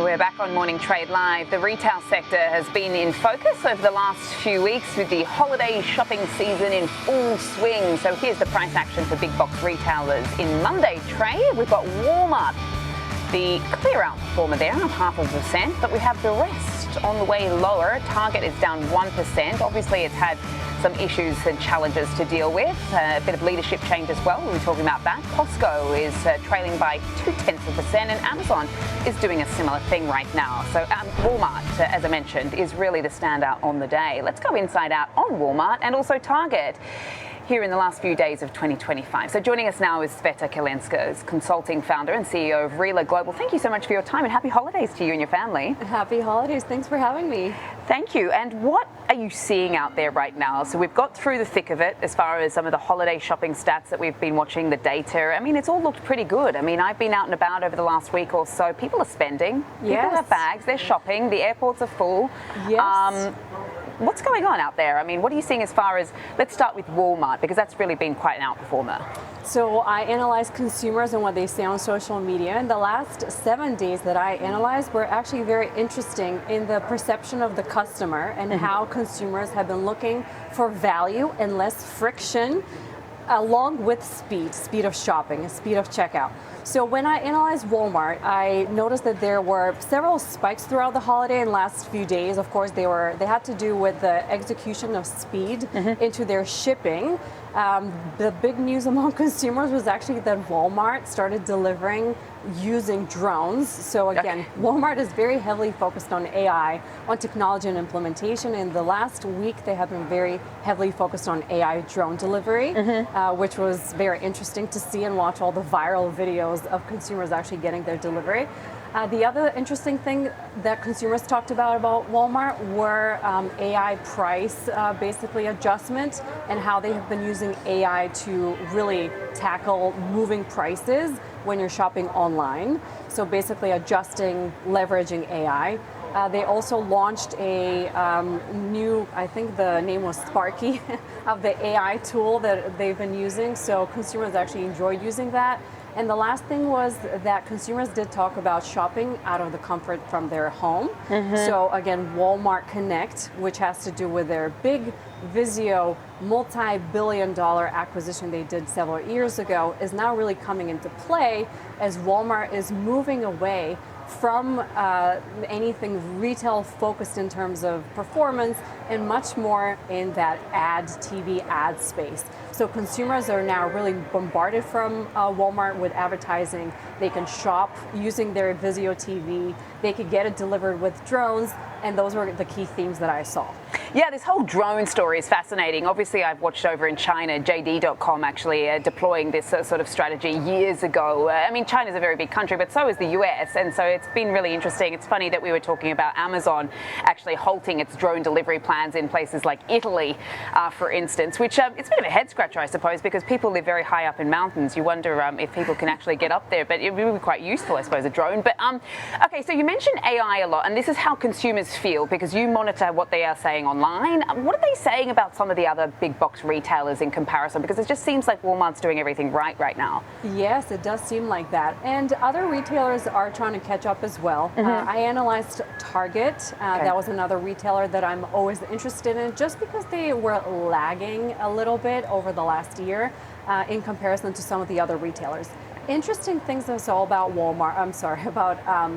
We're back on Morning Trade Live. The retail sector has been in focus over the last few weeks with the holiday shopping season in full swing. So here's the price action for big box retailers in Monday trade. We've got Walmart, the clear out performer there, up 0.5%, but we have the rest on the way lower. Target is down 1%. Obviously, it's had some issues and challenges to deal with. A bit of leadership change as well. We'll be talking about that. Costco is trailing by 0.2%, and Amazon is doing a similar thing right now. So Walmart, as I mentioned, is really the standout on the day. Let's go inside out on Walmart and also Target here in the last few days of 2025. So joining us now is Tsvetta Kaleynska, consulting founder and CEO of Rela Global. Thank you so much for your time and happy holidays to you and your family. Happy holidays. Thanks for having me. Thank you. And what are you seeing out there right now? So we've got through the thick of it as far as some of the holiday shopping stats that we've been watching, the data. I mean, it's all looked pretty good. I mean, I've been out and about over the last week or so. People are spending. Yes. People have bags. They're shopping. The airports are full. Yes. What's going on out there? I mean, what are you seeing as far as, let's start with Walmart, because that's really been quite an outperformer. So I analyze consumers and what they say on social media. And the last 7 days that I analyzed were actually very interesting in the perception of the customer and how consumers have been looking for value and less friction, along with speed of shopping, speed of checkout. So when I analyzed Walmart, I noticed that there were several spikes throughout the holiday and last few days. Of course, they had to do with the execution of speed into their shipping. The big news among consumers was actually that Walmart started delivering using drones. So again, Walmart is very heavily focused on AI, on technology and implementation. In the last week, they have been very heavily focused on AI drone delivery, which was very interesting to see and watch all the viral videos of consumers actually getting their delivery. The other interesting thing that consumers talked about Walmart were AI price basically adjustment and how they have been using AI to really tackle moving prices when you're shopping online. So basically adjusting, leveraging AI. They also launched a new, I think the name was Sparky, of the AI tool that they've been using. So consumers actually enjoyed using that. And the last thing was that consumers did talk about shopping out of the comfort from their home. So again, Walmart Connect, which has to do with their big Vizio multi-billion-dollar acquisition they did several years ago, is now really coming into play as Walmart is moving away from anything retail focused in terms of performance and much more in that TV ad space. So consumers are now really bombarded from Walmart with advertising. They can shop using their Vizio TV. They could get it delivered with drones. And those were the key themes that I saw. Yeah, this whole drone story is fascinating. Obviously, I've watched over in China, JD.com actually deploying this sort of strategy years ago. I mean, China's a very big country, but so is the US. And so it's been really interesting. It's funny that we were talking about Amazon actually halting its drone delivery plans in places like Italy, for instance, which it's a bit of a head scratcher, I suppose, because people live very high up in mountains. You wonder if people can actually get up there, but it would be quite useful, I suppose, a drone. But okay, so you mentioned AI a lot, and this is how consumers feel because you monitor what they are saying online. What are they saying about some of the other big box retailers in comparison? Because it just seems like Walmart's doing everything right now. Yes, it does seem like that. And other retailers are trying to catch up as well. I analyzed Target. That was another retailer that I'm always interested in just because they were lagging a little bit over the last year in comparison to some of the other retailers. Interesting things I saw about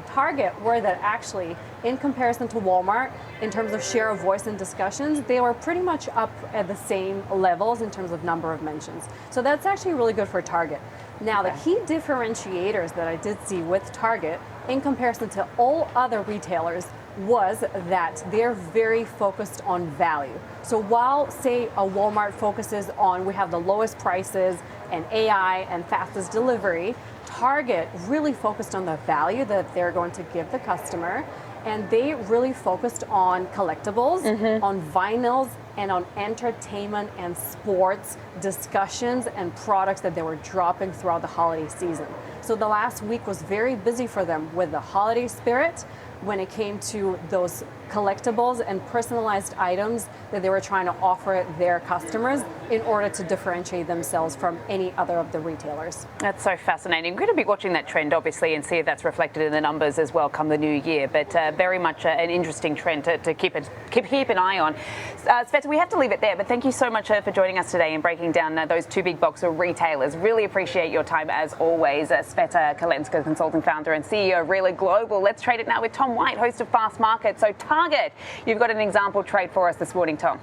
Target were that actually, in comparison to Walmart, in terms of share of voice in discussions, they were pretty much up at the same levels in terms of number of mentions. So that's actually really good for Target. Now, the key differentiators that I did see with Target in comparison to all other retailers was that they're very focused on value. So while, say, a Walmart focuses on we have the lowest prices and AI and fastest delivery, Target really focused on the value that they're going to give the customer. And they really focused on collectibles, on vinyls, and on entertainment and sports discussions and products that they were dropping throughout the holiday season. So the last week was very busy for them with the holiday spirit, when it came to those collectibles and personalized items that they were trying to offer their customers in order to differentiate themselves from any other of the retailers. That's so fascinating. We're going to be watching that trend, obviously, and see if that's reflected in the numbers as well come the new year. But very much an interesting trend to keep an eye on. Tsvetta, we have to leave it there, but thank you so much for joining us today and breaking down those two big box retailers. Really appreciate your time as always. Tsvetta Kaleynska, consulting founder and CEO of Realer Global. Let's trade it now with Tom White, host of Fast Market. So Target, you've got an example trade for us this morning, Tom.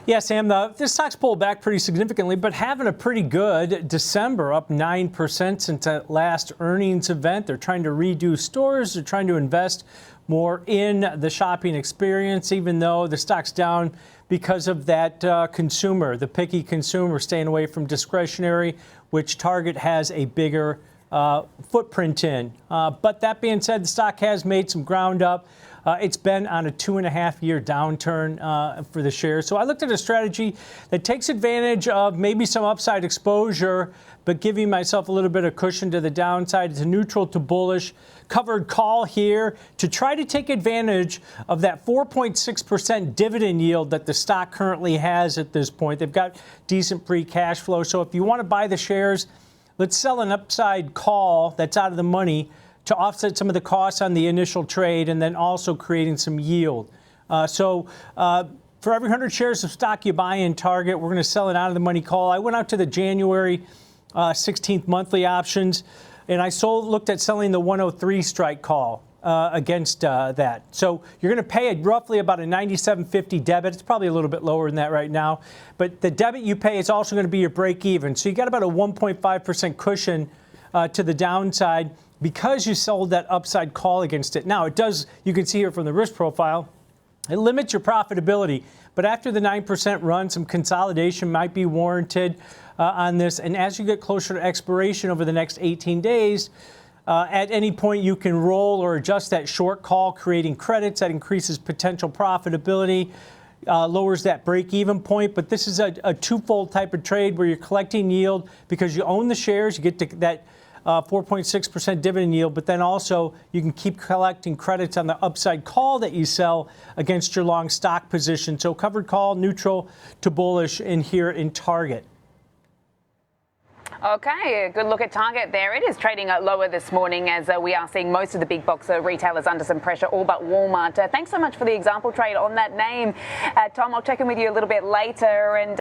Yeah, Sam, the stock's pulled back pretty significantly, but having a pretty good December, up 9% since that last earnings event. They're trying to redo stores. They're trying to invest more in the shopping experience, even though the stock's down because of that consumer, the picky consumer staying away from discretionary, which Target has a bigger footprint in. But that being said, the stock has made some ground up. It's been on a 2.5-year downturn for the shares. So I looked at a strategy that takes advantage of maybe some upside exposure, but giving myself a little bit of cushion to the downside. It's a neutral to bullish covered call here to try to take advantage of that 4.6% dividend yield that the stock currently has at this point. They've got decent free cash flow. So if you want to buy the shares, let's sell an upside call that's out of the money to offset some of the costs on the initial trade and then also creating some yield. For every 100 shares of stock you buy in Target, we're going to sell an out of the money call. I went out to the January 16th monthly options and I looked at selling the 103 strike call against that. So you're going to pay roughly about a $97.50 debit. It's probably a little bit lower than that right now. But the debit you pay is also going to be your break even. So you got about a 1.5% cushion to the downside because you sold that upside call against it. Now, it does, you can see here from the risk profile, it limits your profitability. But after the 9% run, some consolidation might be warranted on this. And as you get closer to expiration over the next 18 days, at any point you can roll or adjust that short call, creating credits that increases potential profitability, lowers that break-even point. But this is a twofold type of trade where you're collecting yield because you own the shares, you get to that 4.6% dividend yield, but then also you can keep collecting credits on the upside call that you sell against your long stock position. So covered call, neutral to bullish in here in Target. Okay, a good look at Target there. It is trading lower this morning as we are seeing most of the big box retailers under some pressure, all but Walmart. Thanks so much for the example trade on that name. Tom, I'll check in with you a little bit later. And